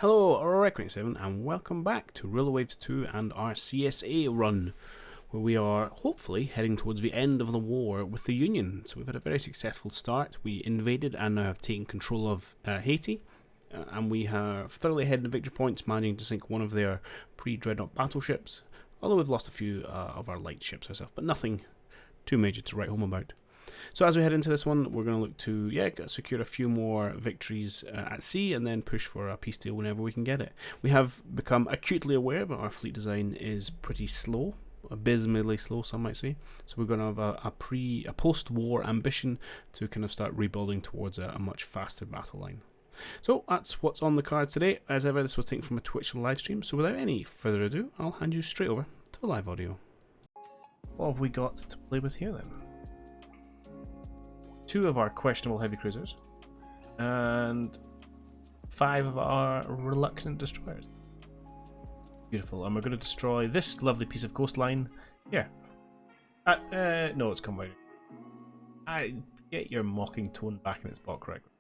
Hello, Reckoning7, and welcome back to Ruler Waves 2 and our CSA run, where we are hopefully heading towards the end of the war with the Union. So we've had a very successful start. We invaded and now have taken control of Haiti, and we have thoroughly ahead in the victory points, managing to sink one of their pre-dreadnought battleships, although we've lost a few of our light ships ourselves, but nothing too major to write home about. So as we head into this one, we're going to look to secure a few more victories at sea and then push for a peace deal whenever we can get it. We have become acutely aware that our fleet design is pretty slow, abysmally slow some might say, so we're going to have a post-war ambition to kind of start rebuilding towards a much faster battle line. So that's what's on the card today. As ever, this was taken from a Twitch live stream, so without any further ado, I'll hand you straight over to the live audio. What have we got to play with here then? Two of our questionable heavy cruisers, and 5 of our reluctant destroyers. Beautiful, and we're going to destroy this lovely piece of coastline here. No, it's come out. I get your mocking tone back in its spot correctly.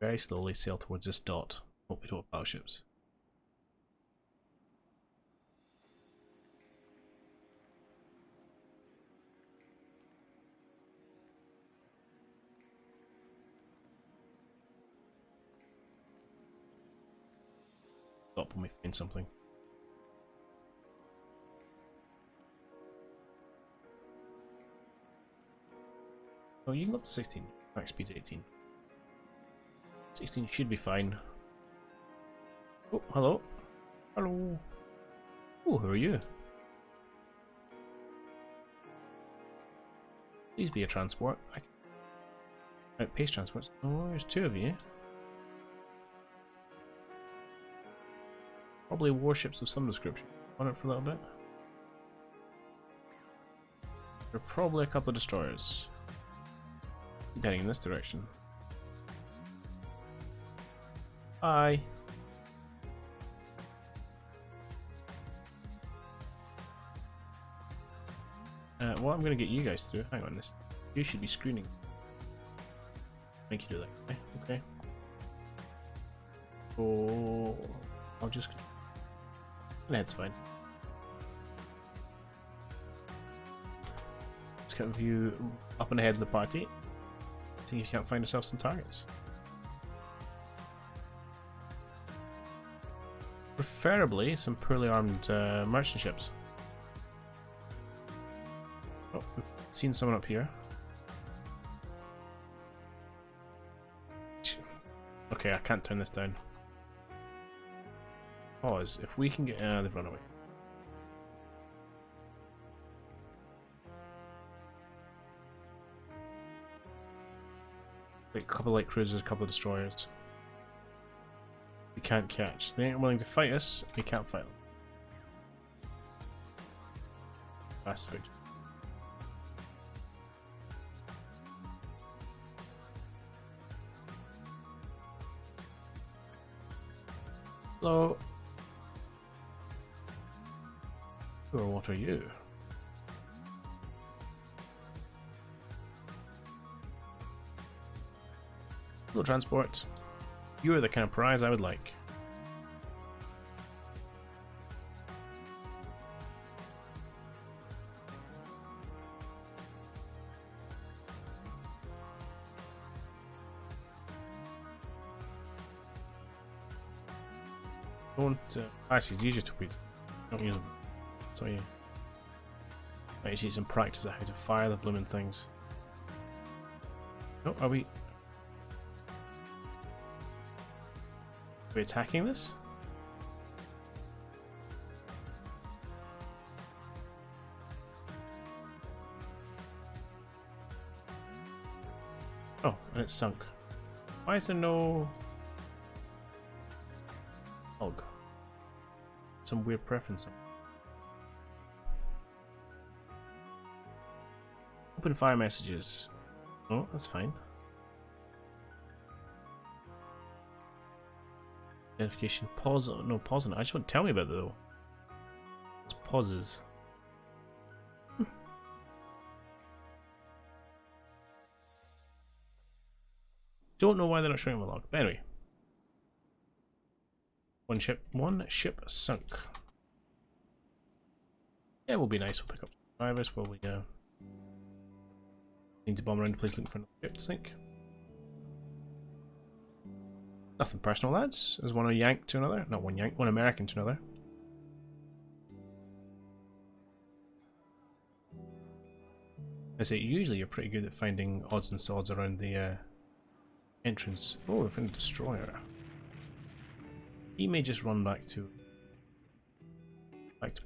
Very slowly sail towards this dot. Hope we don't have battleships. Stop when we find something. Oh, you can go up to 16. Max speed's 18. 16 should be fine. Oh, hello. Hello. Oh, who are you? Please be a transport. Outpace transports. Oh, there's 2 of you. Probably warships of some description. On it for a little bit. There are probably a couple of destroyers. Keep heading in this direction. Hi. Well, I'm going to get you guys through. Hang on, this. You should be screening. Make you do that. Okay. Okay. So I'll just. That's fine. Let's get a view up and ahead of the party. See if you can't find yourself some targets. Preferably some poorly armed merchant ships. Oh, we've seen someone up here. Okay, I can't turn this down. Pause. If we can get... they've run away. Like a couple of light cruisers, a couple of destroyers. We can't catch. They ain't willing to fight us, we can't fight them. That's good. Hello. Or what are you? Hello, transport. You are the kind of prize I would like. Don't actually use your torpedoes. Don't use them. So yeah. I need to some practice at how to fire the blooming things. Oh, are we attacking this? Oh, and it's sunk. Why is there no log? Some weird preference. Open fire messages. Oh, that's fine. Identification. Pause. No, pause on it. I just want to tell me about it though. It's pauses. Don't know why they're not showing my log. But anyway. One ship sunk. Yeah, it will be nice. We'll pick up survivors while we go. Need to bomb around the place looking for another ship to sink. Nothing personal, lads. There's one yank to another. Not one yank, one American to another. I say, usually you're pretty good at finding odds and sods around the entrance. Oh, we've found a destroyer. He may just run back to port.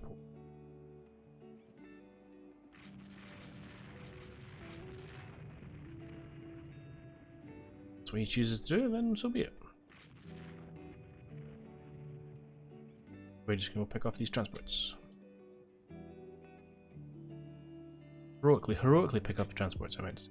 That's what he chooses to do, then so be it. We're just going to pick off these transports. Heroically pick up the transports, I meant.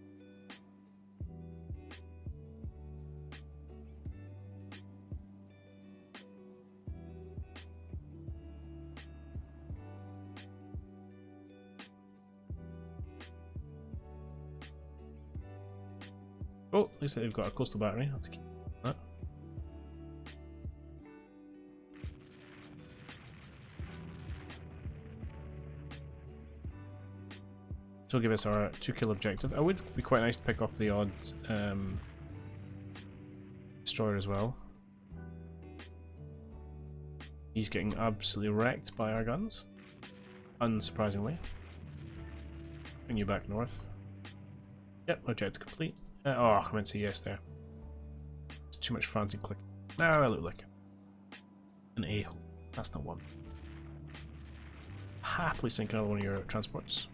Oh, looks like they've got a coastal battery. Let's keep that. So give us our 2-kill objective. It would be quite nice to pick off the odd destroyer as well. He's getting absolutely wrecked by our guns, unsurprisingly. Bring you back north. Yep, objective complete. Oh, I meant to say yes there. It's too much frantic click. Now I look like an a-hole. That's not one. Happily sink another one of your transports.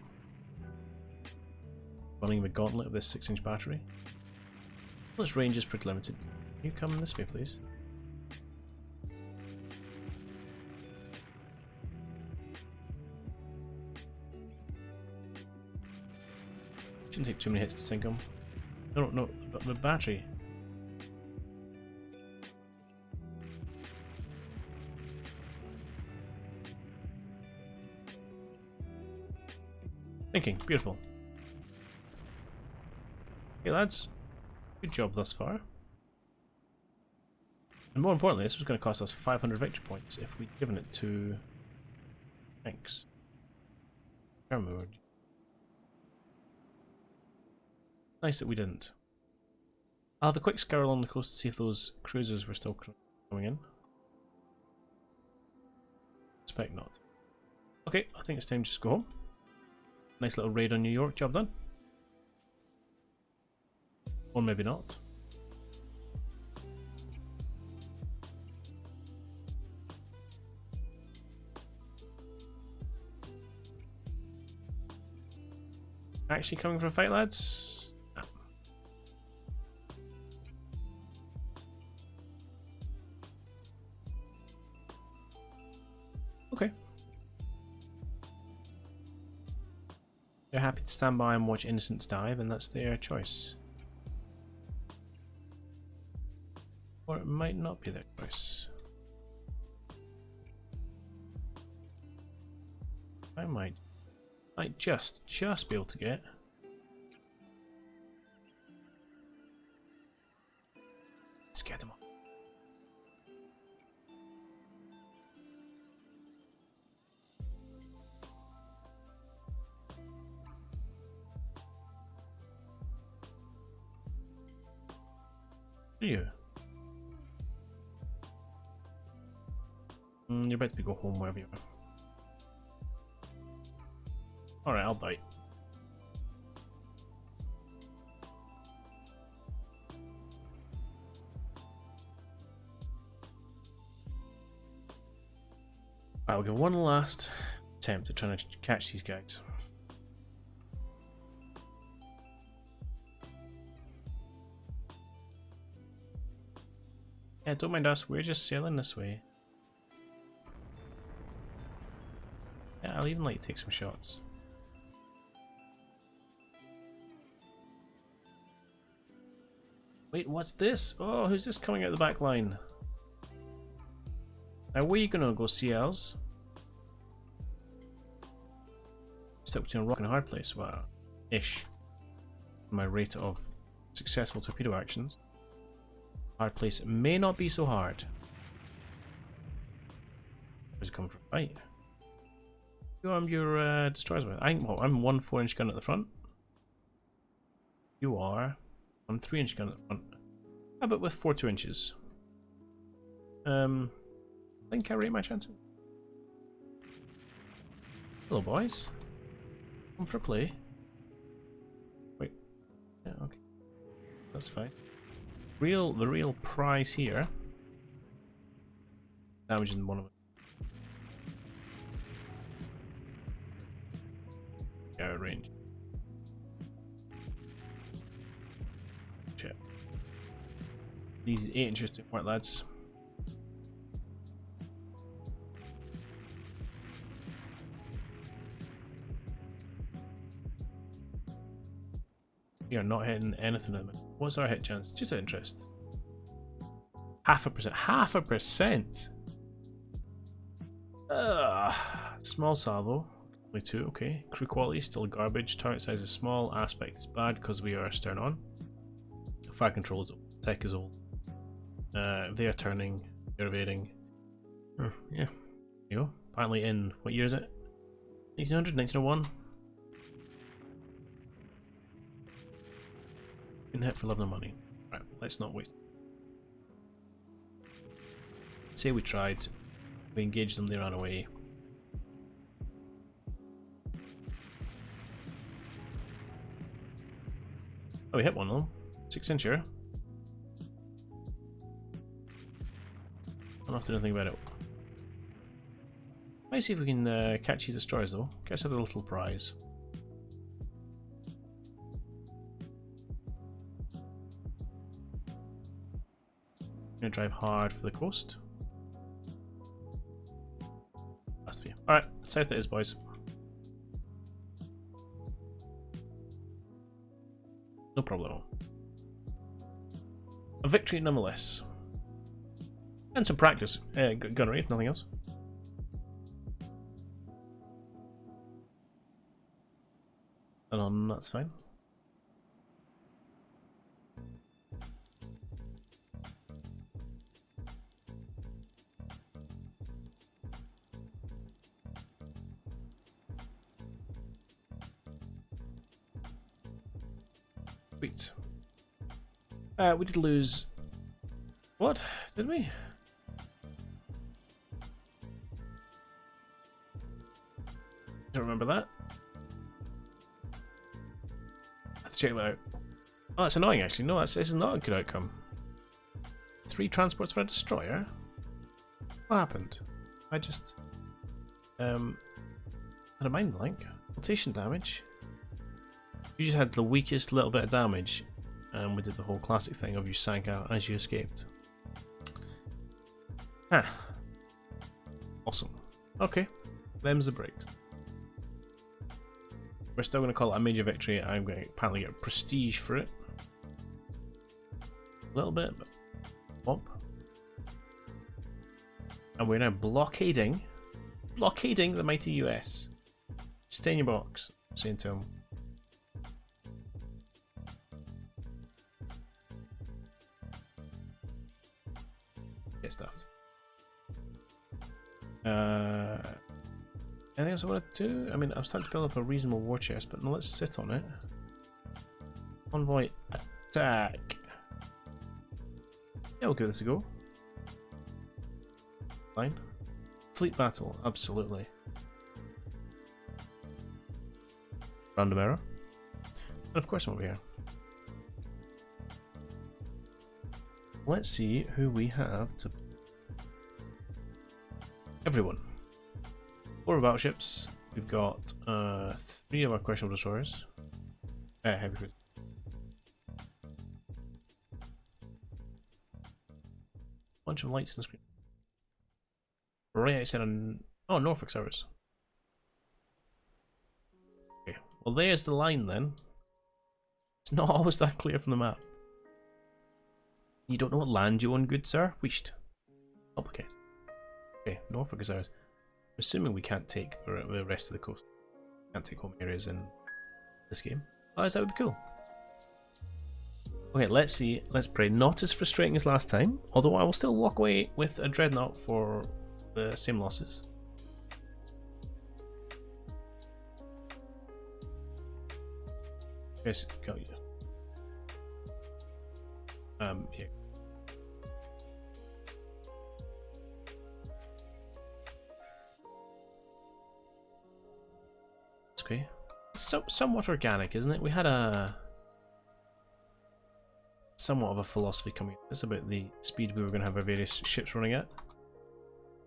Running the gauntlet of this 6-inch battery. Well, its range is pretty limited. Can you come this way, please? Shouldn't take too many hits to sink them. No, the battery. Thinking, beautiful. Okay, lads, good job thus far. And more importantly, this was going to cost us 500 victory points if we'd given it to tanks. Nice that we didn't. I'll have a quick scour along the coast to see if those cruisers were still coming in. Expect not. Okay, I think it's time to just go home. Nice little raid on New York, job done. Or maybe not. Actually coming for a fight, lads? No. Okay. They're happy to stand by and watch innocents die, then that's their choice. Or it might not be their choice. I might just be able to get. Let's get them up. Do you? You're about to go home wherever you are. Alright, I'll bite. I'll give one last attempt at trying to catch these guys. Yeah, don't mind us, we're just sailing this way. Yeah, I'll even like to take some shots. Wait, what's this? Oh, who's this coming out the back line? Now, where are you gonna go, CLs? Stuck between a rock and a hard place. Wow. Ish. My rate of successful torpedo actions. Hard place. It may not be so hard. Where's it coming from? Right. You arm your destroyers with. I'm 1 4-inch gun at the front. You are on 3-inch gun at the front. How about with 4 2-inches? I think I rate my chances. Hello, boys. Come for play. Wait. Yeah, okay. That's fine. The real prize here. Damaging one of them. Out of range. Shit. These 8 inches to work, lads. We are not hitting anything at the minute. What's our hit chance? Just out of interest. 0.5%. 0.5%! Small salvo. Only 2, okay. Crew quality still garbage. Target size is small. Aspect is bad because we are stern on. Fire control is old. Tech is old. They are turning. They're evading. Yeah. There you go. Apparently in, what year is it? 1900? 1901? Been hit for love and money. Right, let's not waste. Say we tried. We engaged them, they ran away. Oh, we hit one of them. 6-incher. I'll have to do anything about it. Might see if we can catch these destroyers though. Catch the little prize. Gonna drive hard for the coast. Last few. Alright, south it is, boys. No problem. A victory nonetheless. And some practice. Gunnery, if nothing else. And on, that's fine. Sweet. We did lose. What? Did we? Don't remember that. Let's check that out. Oh, that's annoying actually. No, this is not a good outcome. 3 transports for a destroyer? What happened? I just had a mind blank. Rotation damage. You just had the weakest little bit of damage, and we did the whole classic thing of you sank out as you escaped. Ah. Awesome. Okay. Them's the breaks. We're still going to call it a major victory. I'm going to apparently get prestige for it. A little bit, but bump. And we're now blockading the mighty US. Stay in your box. I'm saying to him. Get stuffed. Anything else I want to do? I mean, I'm starting to build up a reasonable war chest, but no, let's sit on it. Convoy attack. Yeah, we'll give this a go. Fine. Fleet battle, absolutely. Grand Admiral. And of course I'm over here. Let's see who we have to... Everyone. 4 battleships. We've got 3 of our questionable destroyers. Heavy cruisers. Bunch of lights on the screen. Right outside on... Oh, Norfolk service. Okay. Well, there's the line then. It's not always that clear from the map. You don't know what land you own, good sir? Wished. Complicated. Okay, Norfolk is ours. I'm assuming we can't take the rest of the coast. Can't take home areas in this game. Otherwise, that would be cool. Okay, let's see. Let's pray. Not as frustrating as last time, although I will still walk away with a dreadnought for the same losses. Yes, got you. Here. It's okay. It's somewhat organic, isn't it? We had a somewhat of a philosophy coming. It's about the speed we were going to have our various ships running at.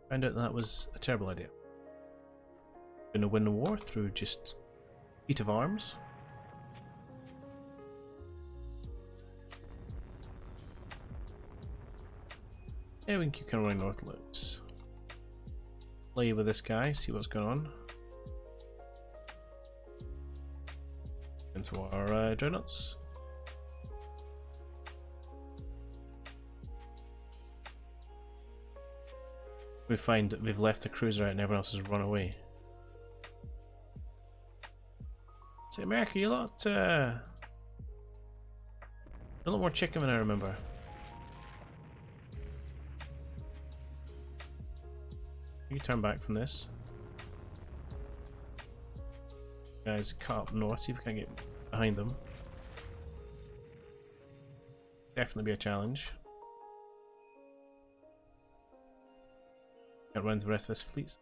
Found out that was a terrible idea. Going to win the war through just feat of arms. Yeah, we can keep kind of running north. Let's play with this guy, see what's going on. Into our dreadnoughts. We find that they've left the cruiser out and everyone else has run away. Say, America, you're a lot more chicken than I remember. You turn back from this. Guys, cut up north, see if we can get behind them. Definitely be a challenge. Get around the rest of his fleets.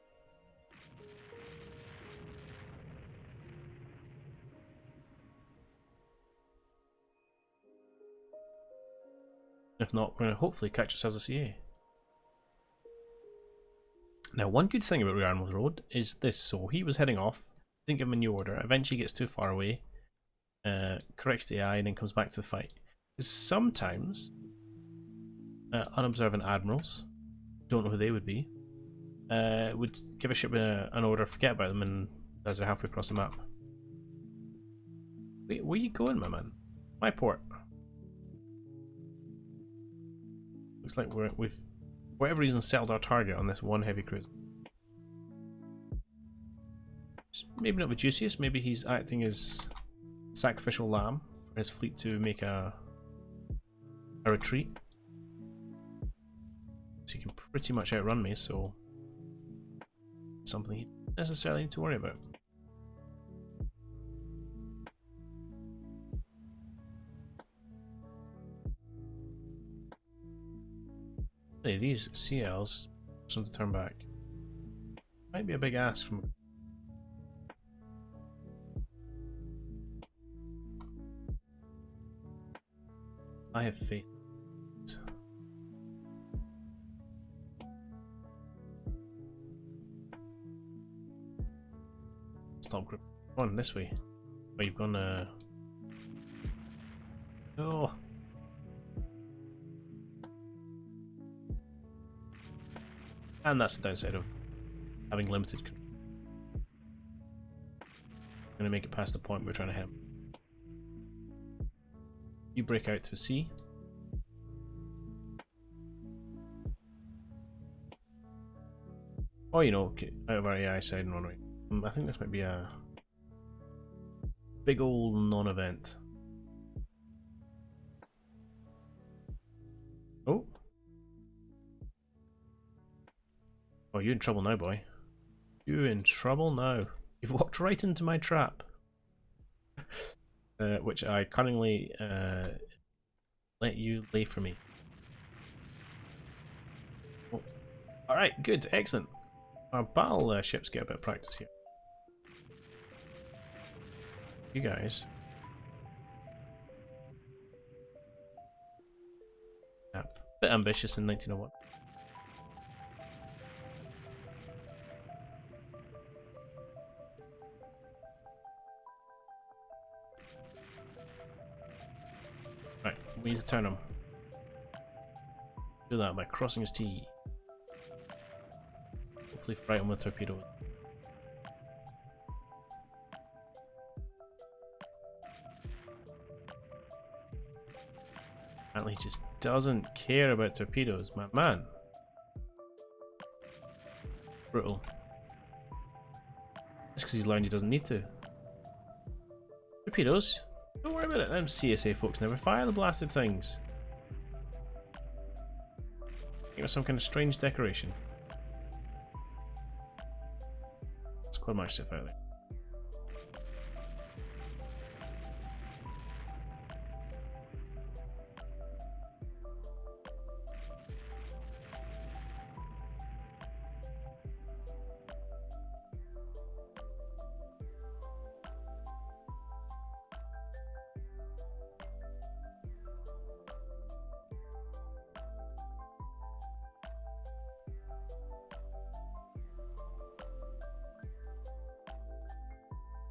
If not, we're going to hopefully catch ourselves a CA. Now, one good thing about Rear Admiral's Road is this. So he was heading off, didn't give him a new order, eventually gets too far away, corrects the AI, and then comes back to the fight. Because sometimes unobservant admirals, don't know who they would be, would give a ship an order, forget about them, and as they're halfway across the map. Wait, where you going, my man? My port. Looks like we've, for whatever reason, settled our target on this one heavy cruiser. Maybe not the juiciest, maybe he's acting as sacrificial lamb for his fleet to make a retreat. So he can pretty much outrun me, so something he doesn't necessarily need to worry about. Hey, these CLs, some to turn back. Might be a big ask from. I have faith. Stop grip. Come on, this way. Oh, you've gone. Oh. And that's the downside of having limited control. I'm going to make it past the point we're trying to hit. You break out to sea. Or, you know, get out of our AI side and run away. I think this might be a big old non-event. Oh. Oh, you're in trouble now, boy. You're in trouble now. You've walked right into my trap. Which I cunningly let you lay for me. Oh. Alright, good, excellent. Our battle ships get a bit of practice here. You guys. Yeah, bit ambitious in 1901. Right, we need to turn him. Do that by crossing his T. Hopefully fright him with torpedoes. Apparently he just doesn't care about torpedoes, my man. Brutal. Just because he's learned he doesn't need to. Torpedoes? Don't worry about it. Them CSA folks never fire the blasted things. It was some kind of strange decoration. It's quite much stuff out there.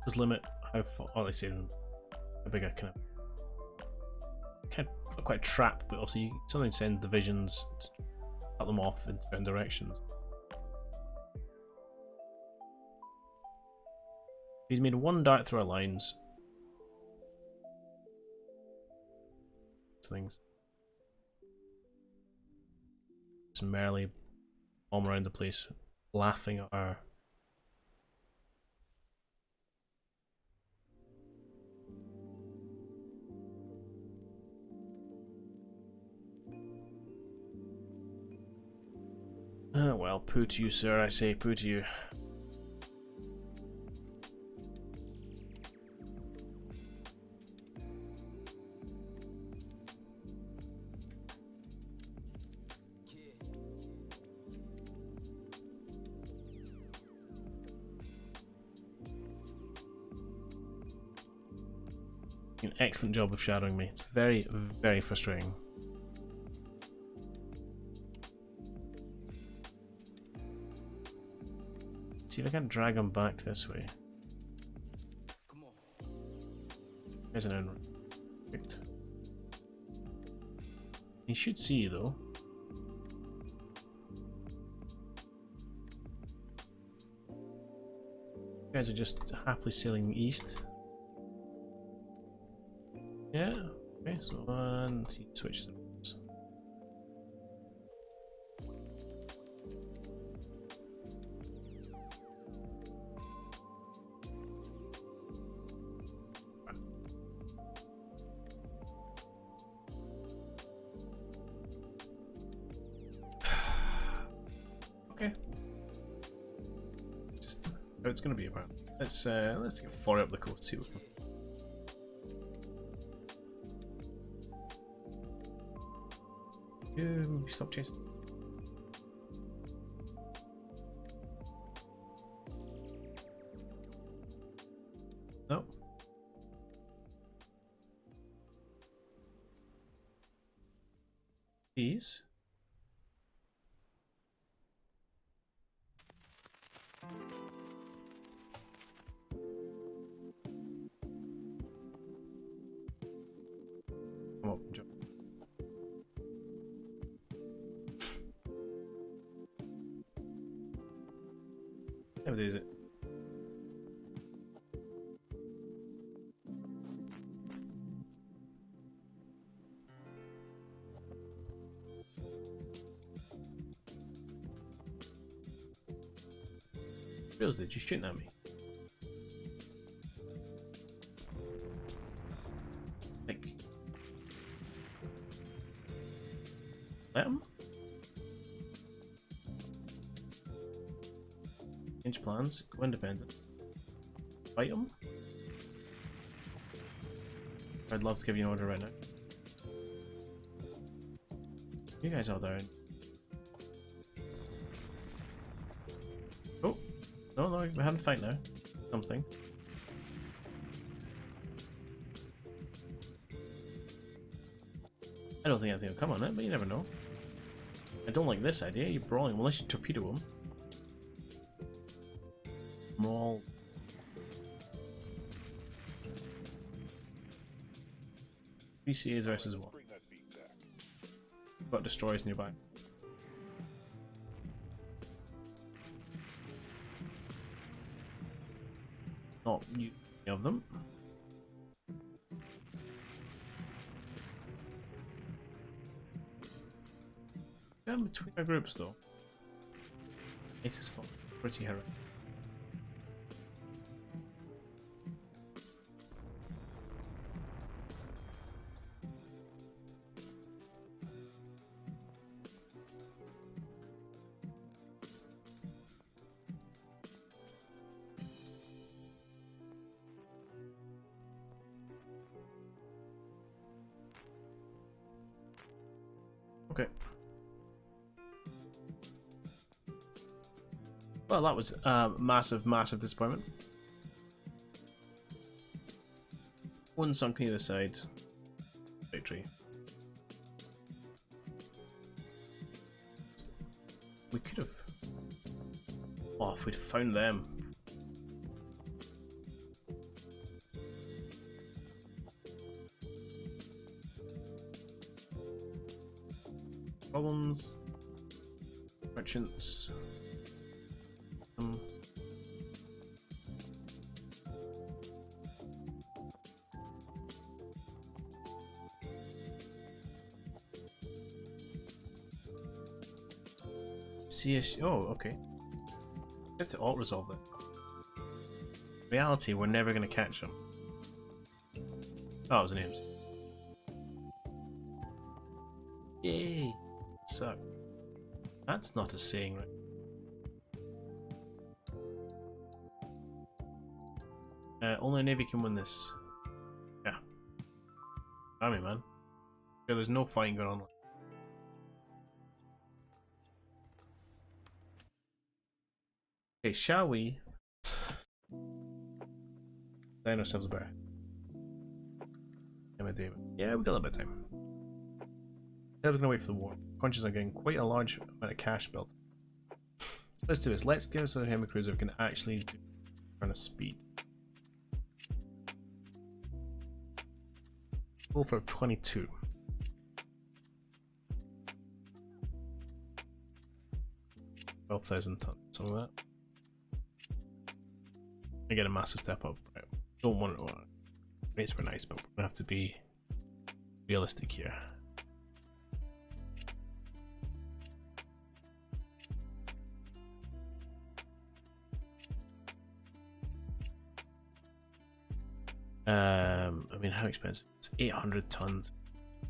Does limit how far, oh, they say how big I can not quite trap, but also you sometimes send divisions to cut them off in different directions. He's made one dart through our lines. Things. Just merrily bomb around the place, laughing at our. Well, poo to you, sir, I say, poo to you. An excellent job of shadowing me. It's very, very frustrating. See if I can drag him back this way. There's an inroad. Perfect. He should see you though. You guys are just happily sailing east. Yeah, okay, so and he switches it. Okay. Just how it's gonna be about. Let's get far up the coast, see what we can. Stop chasing. No. Please. Come up, jump. How is it? Feels it, just shooting at me. Like, let him. Change plans, go independent. Fight him? I'd love to give you an order right now. You guys all down. Oh! No, we're having a fight now. Something. I don't think anything will come on it, but you never know. I don't like this idea, you're brawling unless you torpedo him. Maul. CSAs versus what? Got destroyers nearby. Not any of them. Down between our groups though. This is fun. Pretty heroic. Okay. Well, that was a massive, massive disappointment. One sunk on either side. Victory. We could have. Oh, if we'd found them. Problems. Merchants. CSA. Oh, okay. Let's alt resolve it. Reality, we're never going to catch them. Oh, it was an AMC. Yay! So, that's not a saying, right? Only a Navy can win this. Yeah. Army, man. Yeah, there's no fighting going on. Okay, shall we design ourselves better? Yeah, we got a little bit of time. Instead of going away for the war, conscious of getting quite a large amount of cash built. So let's do this. Let's give us a Hemi cruiser we can actually do kind of speed. Go for 22. $12,000 tons, something like that. I get a massive step up. Right. Don't want it. Rates were nice, but we're gonna have to be realistic here. I mean, how expensive? It's 800 tons,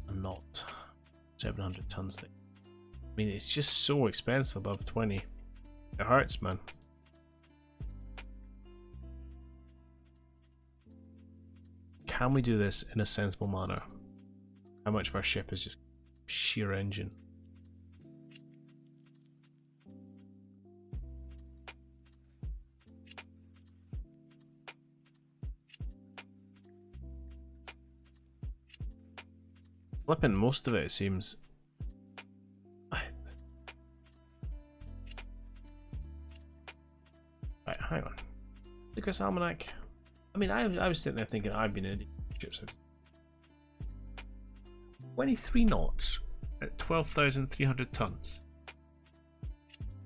and not 700 tons. I mean, it's just so expensive above 20. It hurts, man. Can we do this in a sensible manner? How much of our ship is just sheer engine? Flipping most of it seems. Right, hang on. Lucas Almanac. I mean, I was sitting there thinking I've been in ships. 23 knots at 12,300 tons.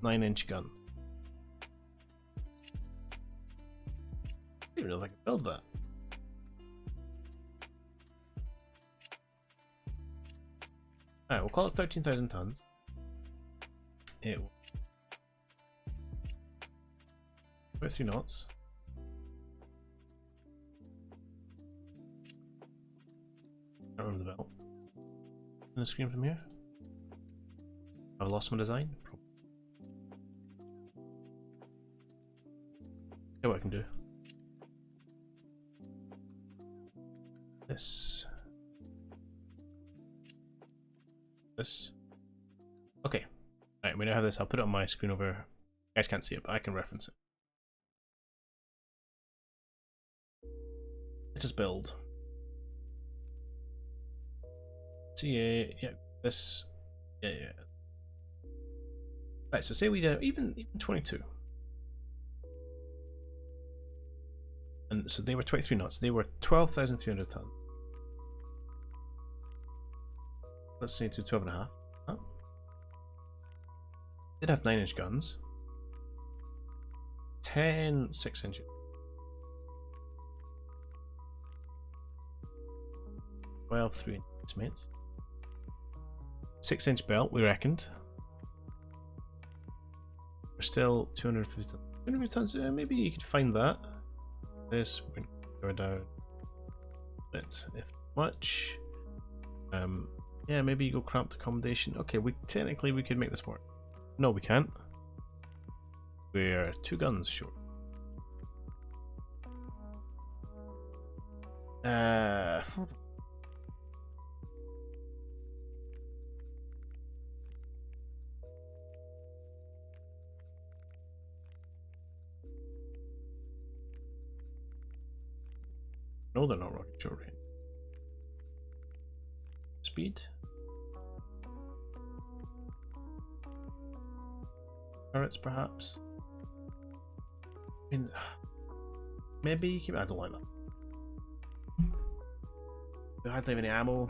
9-inch gun. I don't even know if I can build that. Alright, we'll call it 13,000 tons. It will. 23 knots. I don't remember the belt. On the screen from here. I've lost my design. See what I can do. This. This. Okay. Alright, we now have this. I'll put it on my screen over. You guys can't see it, but I can reference it. Let us build. CA, yeah, this, yeah. Right, so say we do even 22. And so they were 23 knots. They were 12,300 tons. Let's say to 12.5. Oh. Did have 9-inch guns. 10 6-inch. 12 3-inch mates. 6-inch belt, we reckoned. We're still 250 tons. 250 tons, maybe you could find that. This, we're going to go down a bit, if much. Yeah, maybe you go cramped accommodation. Okay, technically we could make this work. No, we can't. We're 2 guns short. No, they're not rocket short range. Speed. Turrets, perhaps. I mean, maybe you can. I don't like that. We hardly have any ammo.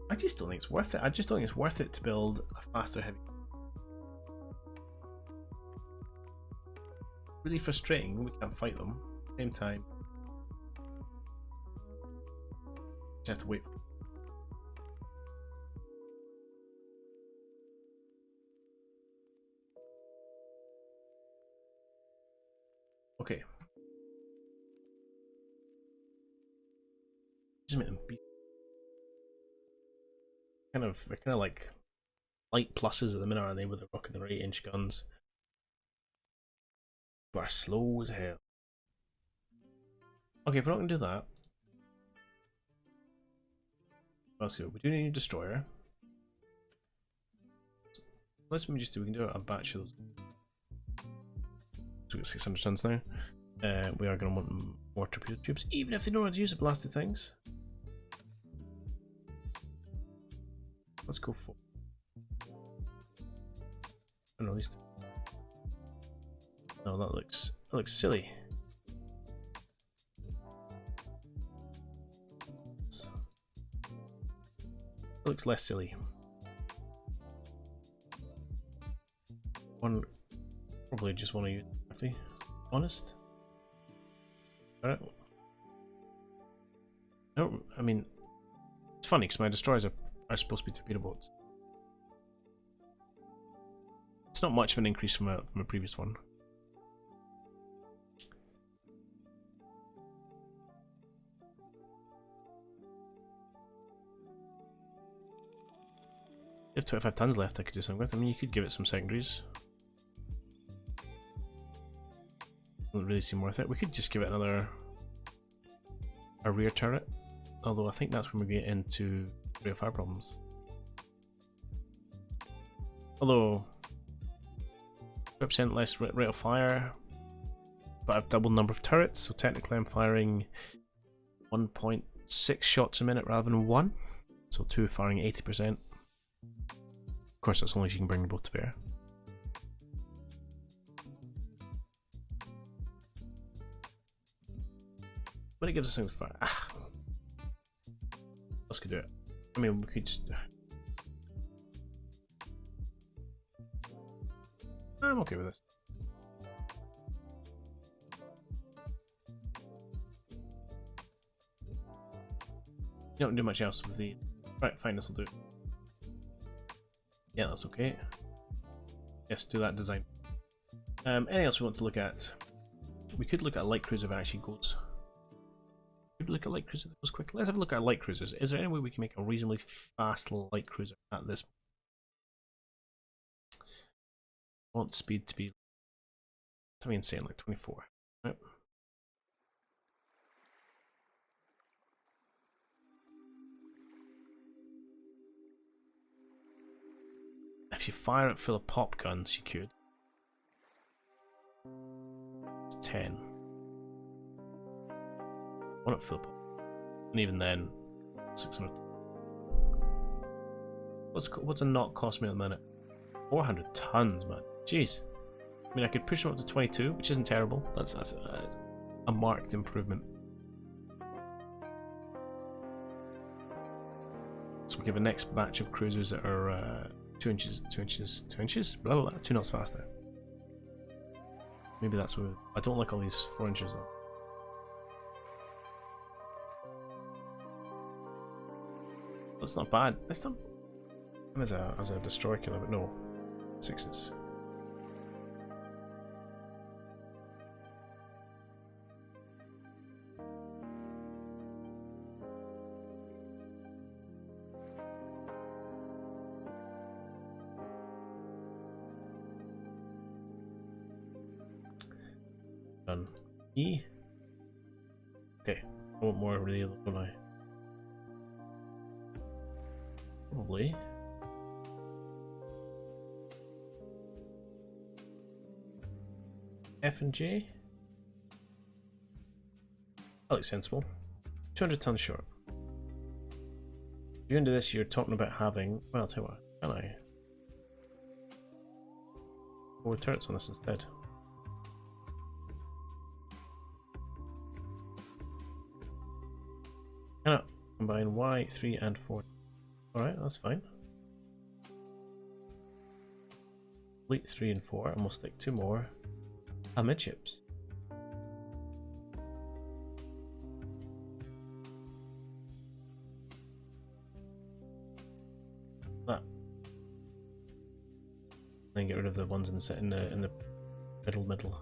I just don't think it's worth it. I just don't think it's worth it to build a faster heavy. Really frustrating when we can't fight them. At the same time, just have to wait. Okay. Just make them be they're kind of like light pluses at the minute, aren't they, with the rocket and their 8-inch guns? But are slow as hell. Okay, if we're not gonna do that, let's go. We do need a destroyer. Let's maybe just do. We can do a batch of those. So we got 600 tons now. We are going to want more torpedo tubes, even if they know how to use the blasted things. Let's go for. I don't know these two. No, that looks silly. That looks less silly. One probably just want to use 50. Honest. Alright. No, I mean, it's funny because my destroyers are supposed to be torpedo boats. It's not much of an increase from a previous one. If 25 tons left, I could do something with. I mean, you could give it some secondaries. Doesn't really seem worth it. We could just give it a rear turret. Although I think that's when we get into rate of fire problems. Although 5% less rate of fire, but I've doubled the number of turrets, so technically I'm firing 1.6 shots a minute rather than 1. So 2 firing 80%. Of course, that's only if you can bring them both to bear. But it gives us things to fire. Let's go do it. I mean, we could just. I'm okay with this. You don't do much else with the. Right, fine, this will do. Yeah, that's okay. Yes, do that design. Anything else we want to look at? We could look at a light cruiser that actually goes. We could look at light cruiser that goes quick. Let's have a look at light cruisers. Is there any way we can make a reasonably fast light cruiser at this? I want speed to be something insane, like 24. Right. If you fire it full of pop guns, you could. It's 10. One at full pop. And even then, 600. What's a knot cost me at the minute? 400 tons, man. Jeez. I mean, I could push them up to 22, which isn't terrible. That's a marked improvement. So we give a next batch of cruisers that are 2 inches, blah blah blah, 2 knots faster. Maybe that's what. I don't like all these 4 inches though. That's not bad. That's not. As a destroyer killer, but no, 6s. Done. E. Okay, I want more really, don't I? Probably. F and J. That looks sensible. 200 tons short. If you're into this, you're talking about having. Well, I'll tell you what, can I? 4 turrets on this instead. Cannot combine Y, 3, and 4. Alright, that's fine. Fleet 3 and 4, and we'll stick 2 more amidships. That. Then get rid of the ones in the middle.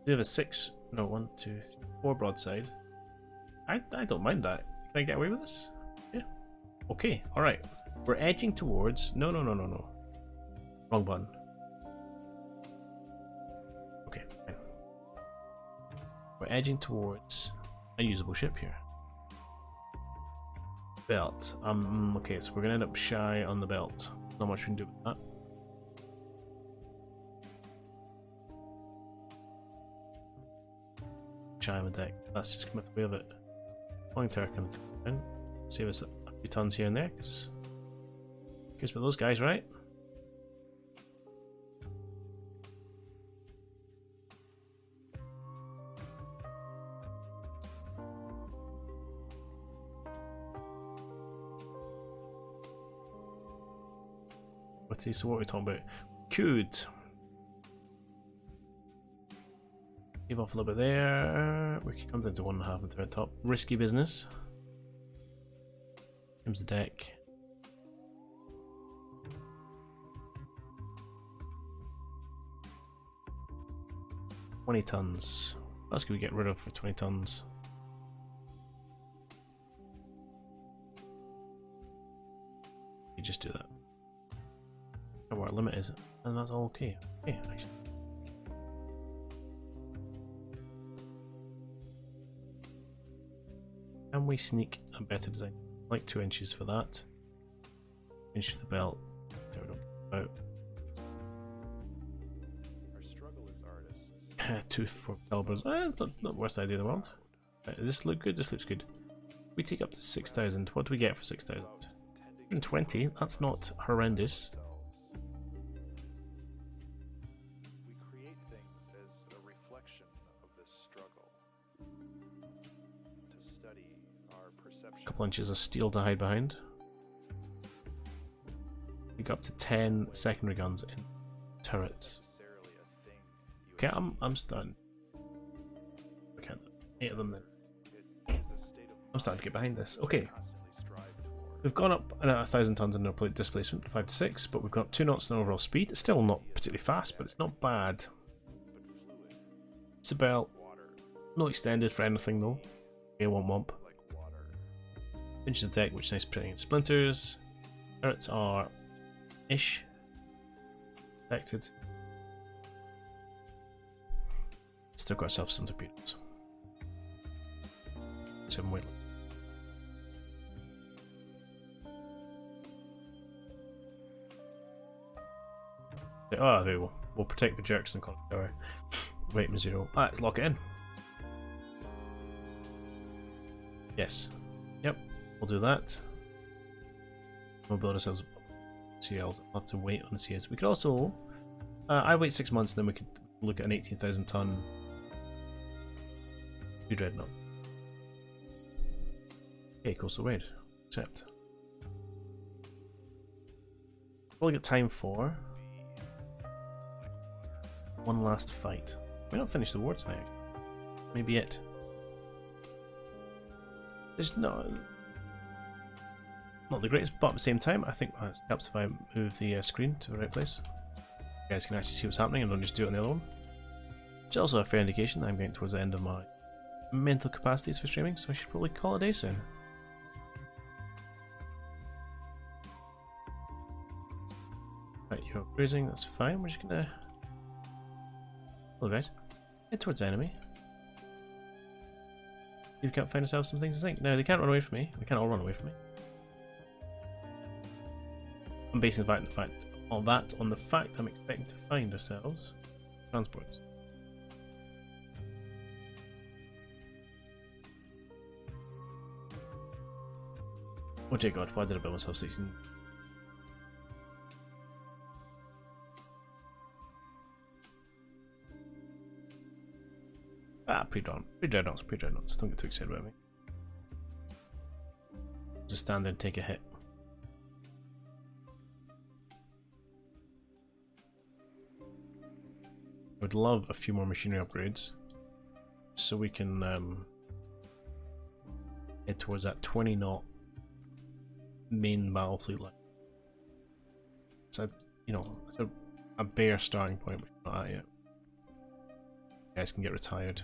We have a 6, no, 1, 2, 3, 4 broadside. I don't mind that. Can I get away with this? Yeah. Okay, alright. We're edging towards. No. Wrong button. Okay, fine. We're edging towards a usable ship here. Belt. Okay, so we're gonna end up shy on the belt. Not much we can do with that. Shy on the deck. Let's just come with the way of it. Flying tower can come in. Save us a few tons here and there. Cause with those guys, right? Let's see, so what are we talking about? Could give off a little bit there. We could come down to 1.5 and 3 top. Risky business. Here's the deck. $20 tons. What else can we get rid of for 20 tons? You just do that. What our limit is, and that's all okay. Okay, actually. Can we sneak a better design? Like 2 inches for that. Inch for the belt. There we go. Out. Our struggle as artists. 2 for calibers. It's not the worst idea in the world. Right, does this look good? This looks good. We take up to 6,000. What do we get for 6,000? 120. That's not horrendous. We create things as a reflection of this struggle. To study our perception. A couple inches of steel to hide behind. We got up to 10 secondary guns in turrets. Okay, I'm starting. I can't. 8 of them then. I'm starting to get behind this. Okay. We've gone up 1,000 tons in our plate displacement, 5 to 6, but we've got 2 knots in overall speed. It's still not particularly fast, but it's not bad. It's about no extended for anything though. Okay, womp. Inch of the deck, which is nice putting in splinters. Turrets are ish protected. Still got ourselves some torpedoes. 7 weight. Oh, there we go. We'll protect the jerks and clock tower. Wait, 0. Ah, let's lock it in. Yes. Yep, we'll do that. We'll build ourselves CLs. We'll have to wait on the CS. We could also. I wait 6 months, then we could look at an 18,000 ton 2 dreadnought. Okay, coastal raid. Accept. We'll get time for one last fight. We don't finish the war tonight. Maybe it. There's not the greatest, but at the same time, I think it helps if I move the screen to the right place. You guys can actually see what's happening and don't just do it on the other one. It's also a fair indication that I'm getting towards the end of my mental capacities for streaming, so I should probably call it a day soon. Right, you're cruising, that's fine. We're just gonna. Hello, guys. Head towards the enemy. We can't find ourselves some things to think. No, they can't run away from me. They can't all run away from me. I'm basing all that on the fact I'm expecting to find ourselves transports. Oh dear God, why did I build myself 16? Ah, pre-dreadnoughts. Don't get too excited about me. Just stand there and take a hit. I would love a few more machinery upgrades, so we can head towards that 20 knot main battle fleet line. So, you know, it's a bare starting point, but we're not at yet. You guys can get retired.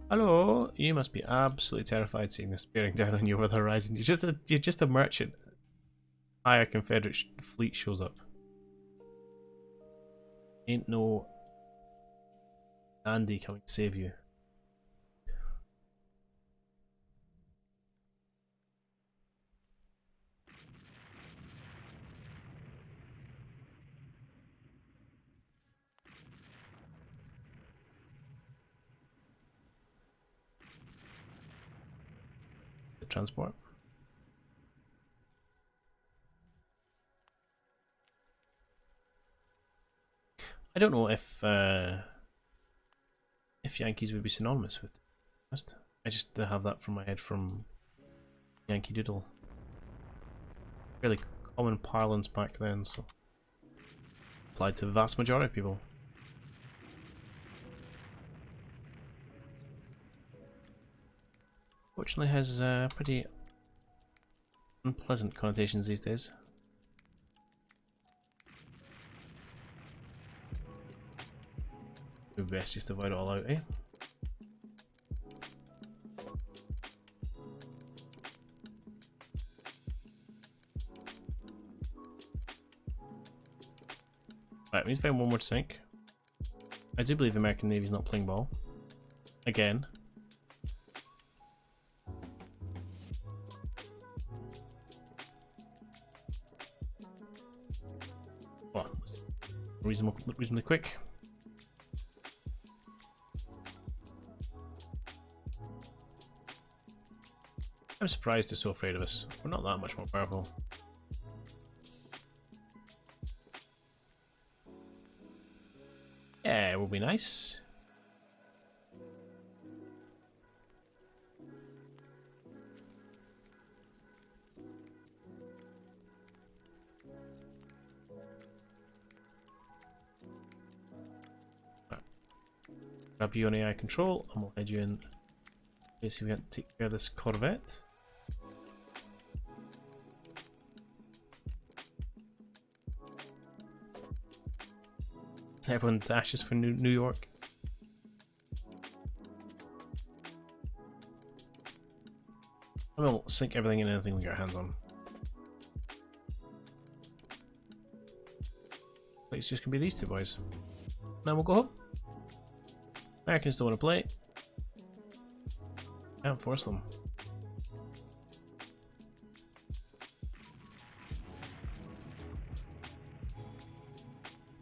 Hello, you must be absolutely terrified seeing this bearing down on you over the horizon. You're just a merchant. Higher Confederate fleet shows up. Ain't no Andy coming to save you. The transport. I don't know if Yankees would be synonymous with it. I just have that from my head from Yankee Doodle. Fairly common parlance back then, so applied to the vast majority of people. Fortunately, has pretty unpleasant connotations these days. Do best just to avoid it all out, eh? Right, we need to find one more to sink. I do believe the American Navy's not playing ball. Again. Well, reasonably quick. I'm surprised they're so afraid of us. We're not that much more powerful. Yeah, it will be nice. Right. Grab you on AI control, and we'll head you in. Okay, so we have to take care of this Corvette. Everyone dashes for New York. And we'll sink everything in anything we get our hands on. It's just gonna be these two boys. Now we'll go home. Americans don't want to play. Can't force them.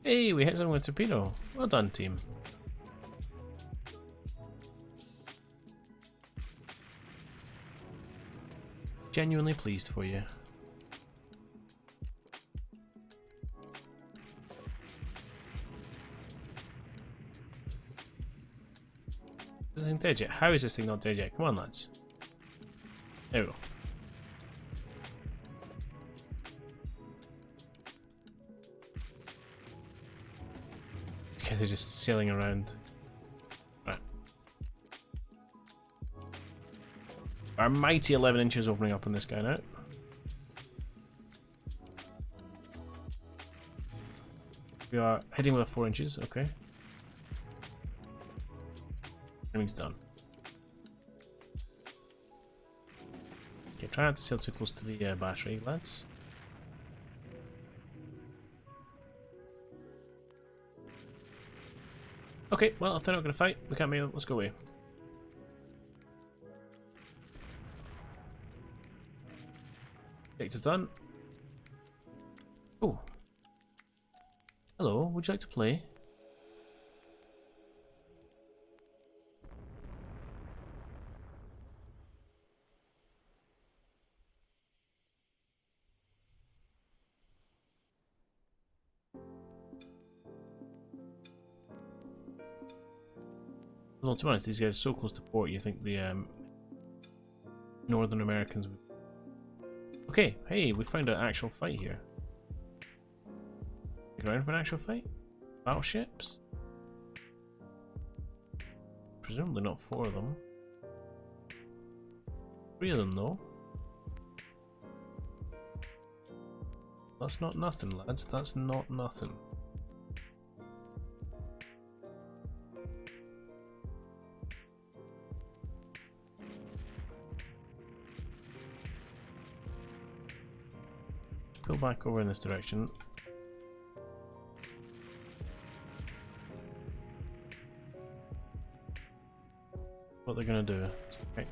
Hey, we hit someone with a torpedo. Well done, team. Genuinely pleased for you. Is this thing dead yet? How is this thing not dead yet? Come on, lads. There we go. They're just sailing around. Right. Our mighty 11 inches opening up on this guy now. We are hitting with a 4 inches, okay. Everything's done. Okay, try not to sail too close to the battery, lads. Okay, well, if they're not going to fight, we can't make it. Let's go away. Objective's done. Oh. Hello, would you like to play? Well, to be honest, these guys are so close to port, you think the Northern Americans would... Okay, hey, we found an actual fight here. Around for an actual fight? Battleships? Presumably not 4 of them. 3 of them though. That's not nothing, lads. That's not nothing. Pull back over in this direction. What they're gonna do. Okay.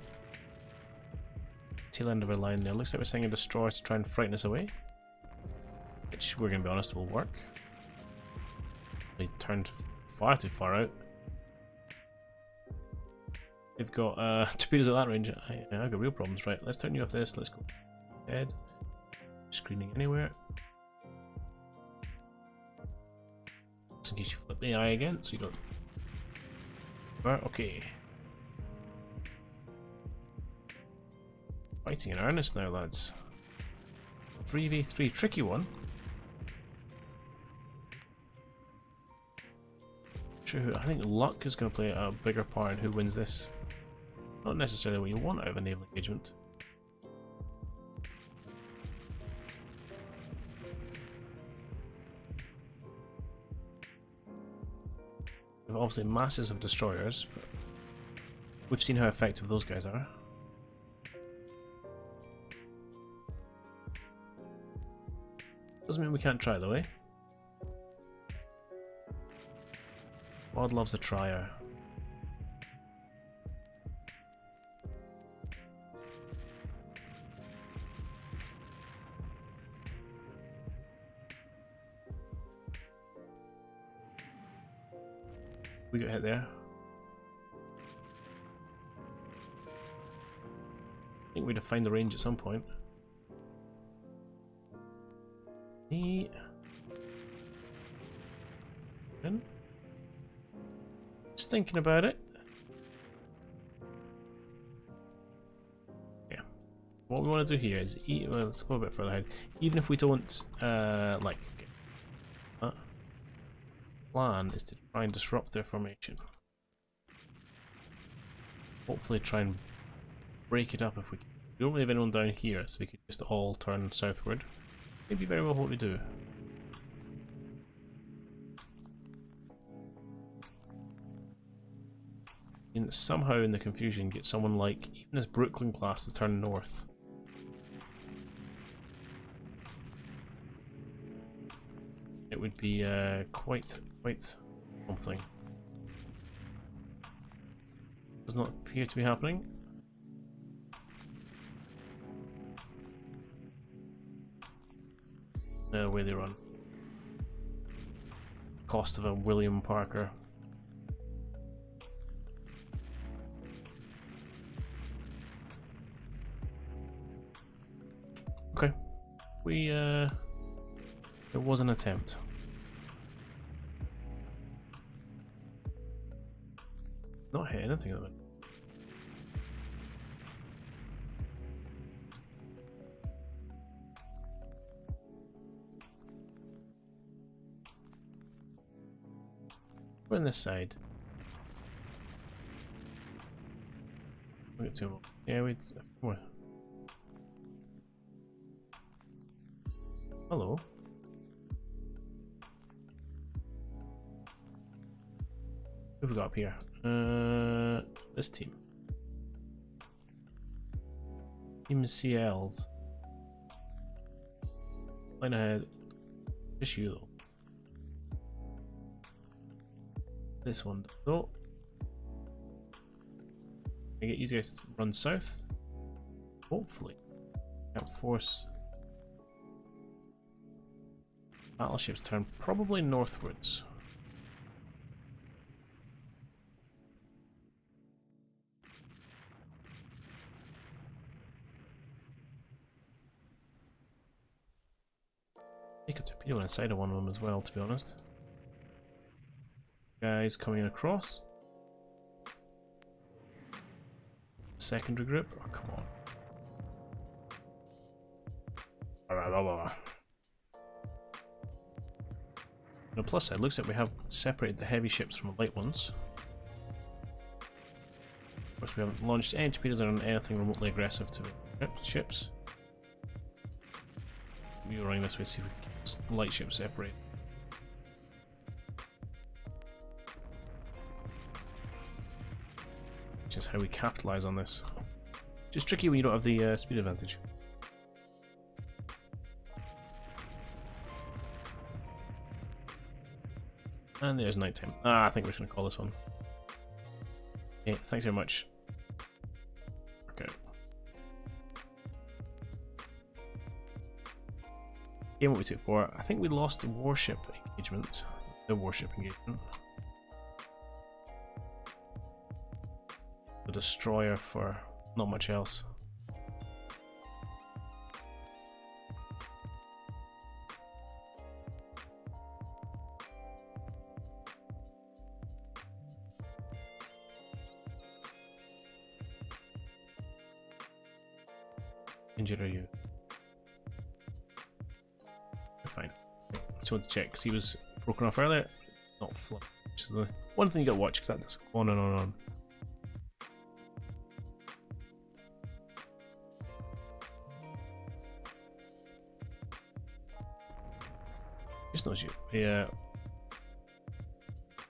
Tail end of our line there. Looks like we're sending a destroyer to try and frighten us away. Which, we're gonna be honest, will work. They turned far too far out. They've got torpedoes at that range. I've got real problems. Right, let's turn you off this. Let's go ahead. Screening anywhere. Just in case you flip the eye again, so you don't. Right, okay. Fighting in earnest now, lads. 3v3, tricky one. Sure, I think luck is going to play a bigger part in who wins this. Not necessarily what you want out of a naval engagement. We've obviously masses of destroyers, but we've seen how effective those guys are. Doesn't mean we can't try though, eh? God loves a trier. We got hit there. I think we'd have found the range at some point. Just thinking about it. Yeah. What we want to do here is, well, let's go a bit further ahead. Even if we don't like plan is to try and disrupt their formation. Hopefully try and break it up if we can. We don't really have anyone down here, so we could just all turn southward. Maybe very well what we do. And somehow in the confusion get someone like even this Brooklyn class to turn north. It would be quite something. Does not appear to be happening. No way they run. Cost of a William Parker. Okay. There was an attempt. Not hit anything of it. We're on this side. We got 2 more. Yeah, wait. More. Hello. Who have we got up here? This team. Team CLs. Line ahead. Just you though. This one. So, I get you guys to run south. Hopefully, can't force battleships turn probably northwards. Take a torpedo inside of one of them as well, to be honest. Guys coming across. secondary group. Oh, come on. On the plus side, looks like we have separated the heavy ships from the light ones. Of course, we haven't launched any torpedoes on anything remotely aggressive to ships. We're running this way, see if we can keep the light ships separate. Which is how we capitalise on this. Just tricky when you don't have the speed advantage. And there's nighttime. I think we're just going to call this one. Okay, thanks very much. Okay. Game what we took for. I think we lost the warship engagement. The warship engagement. The destroyer for not much else. Injured are you? Fine. Just want to check because he was broken off earlier. Not flat. Which is the one thing you got to watch because that does go on and on and on. Just knows you. Yeah.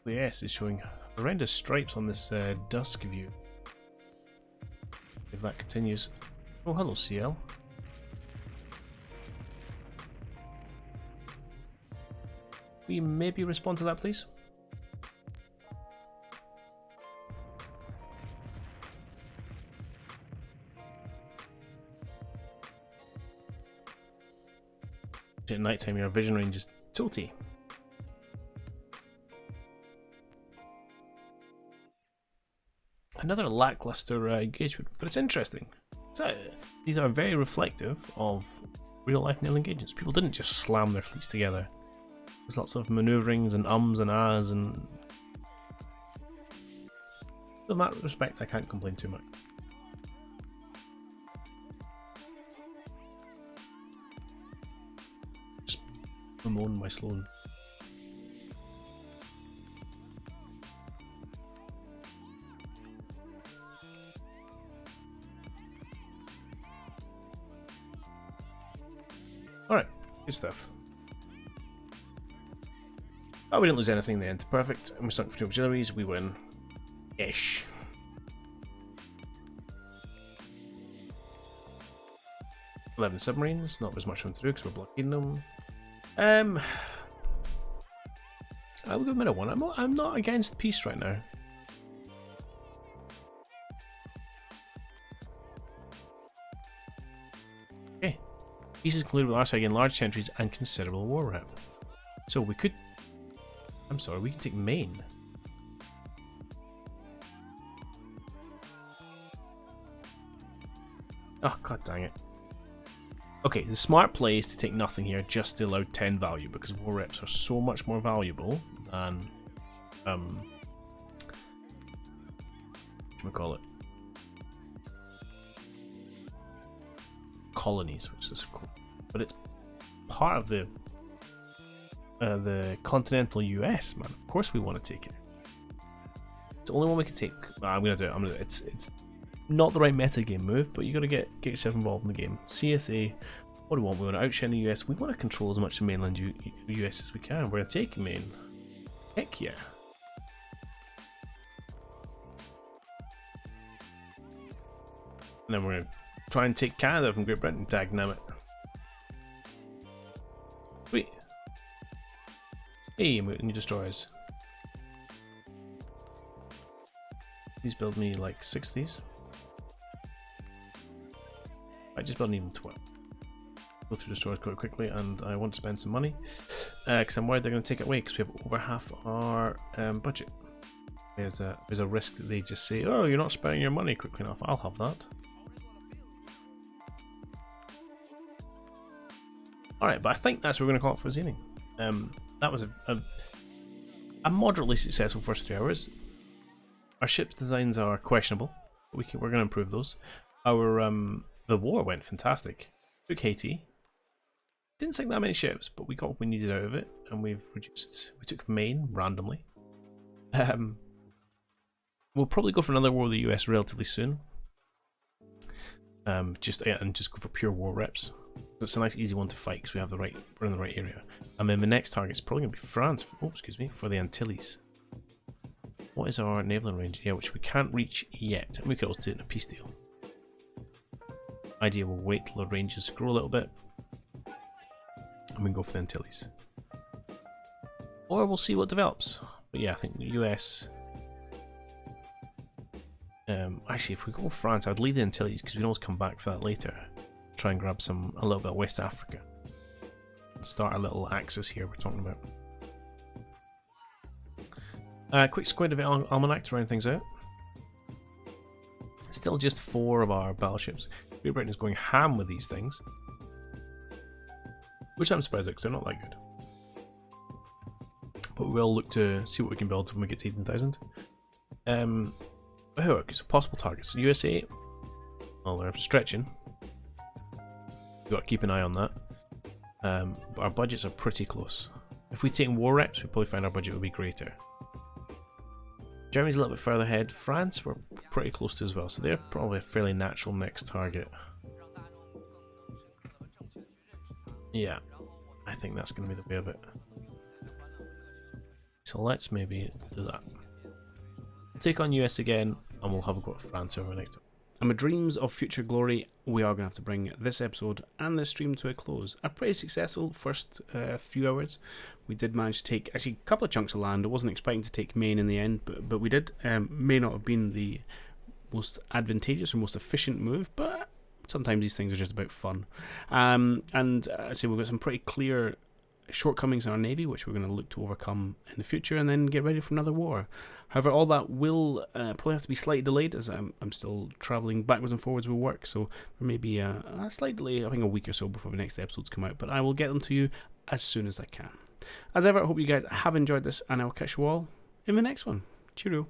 The S is showing horrendous stripes on this dusk view. If that continues. Oh, hello, CL. Will you maybe respond to that, please? At night time, your vision range is tilty. Another lackluster engagement, but it's interesting. These are very reflective of real-life naval engagements. People didn't just slam their fleets together. There's lots of manoeuvrings and ums and ahs, and in that respect, I can't complain too much. Just bemoan my Sloan. Alright, good stuff. Oh, we didn't lose anything in the end. Perfect. And we sunk for 2 auxiliaries. We win. Ish. $11 submarines. Not as much fun to do because we're blockading them. I will go minute one. I'm not against peace right now. Okay. Peace is concluded with our side again, large territories and considerable war rep. So we could. I'm sorry, we can take Maine. Oh, god dang it. Okay, the smart play is to take nothing here just to allow 10 value because war reps are so much more valuable than whatchamacallit? Colonies, which is cool. But it's part of the continental US, man. Of course we want to take it. It's the only one we can take. I'm gonna do it. It's not the right metagame move, but you gotta get yourself involved in the game. CSA, what do we want? We want to outshine the US. We want to control as much of mainland US as we can. We're gonna take Maine. Heck yeah. And then we're gonna try and take Canada from Great Britain. Dagnammit. Sweet. Hey, new destroyers. Please build me like 6 of these. I just build even 12. Go through destroyers quite quickly, and I want to spend some money because I'm worried they're going to take it away because we have over half our budget. There's a risk that they just say, "Oh, you're not spending your money quickly enough." I'll have that. All right, but I think that's what we're going to call it for this evening. That was a moderately successful first 3 hours. Our ship's designs are questionable. We're going to improve those. Our the war went fantastic. Took Haiti. Didn't sink that many ships, but we got what we needed out of it, and we took Maine randomly. We'll probably go for another war with the US relatively soon. Just go for pure war reps. It's a nice easy one to fight because we're in the right area. And then the next target is probably going to be France. For the Antilles. What is our naval range? Yeah, which we can't reach yet. And we could also do it in a peace deal. Idea, we'll wait till the ranges grow a little bit. And we can go for the Antilles. Or we'll see what develops. But yeah, I think the US... actually, if we go with France, I'd leave the Antilles because we can always come back for that later. Try and grab a little bit of West Africa. Start our little axis here we're talking about. Quick squid of Almanac to round things out. Still just 4 of our battleships. Great Britain is going ham with these things. Which I'm surprised at because they're not that good. But we will look to see what we can build when we get to 18,000. Okay, so possible targets. USA. Well, they're stretching. We've got to keep an eye on that. But our budgets are pretty close. If we take war reps, we probably find our budget would be greater. Germany's a little bit further ahead. France, we're pretty close to as well, so they're probably a fairly natural next target. Yeah, I think that's going to be the way of it. So let's maybe do that. Take on US again, and we'll have a go at France over next time. And with dreams of future glory, we are going to have to bring this episode and this stream to a close. A pretty successful first few hours. We did manage to take actually a couple of chunks of land. I wasn't expecting to take Maine in the end, but we did. May not have been the most advantageous or most efficient move, but sometimes these things are just about fun. And I say we've got some pretty clear shortcomings in our navy, which we're going to look to overcome in the future, and then get ready for another war. However, all that will probably have to be slightly delayed, as I'm still travelling backwards and forwards with work, so there may be a slight delay, I think a week or so before the next episodes come out, but I will get them to you as soon as I can. As ever, I hope you guys have enjoyed this, and I will catch you all in the next one. Cheerio.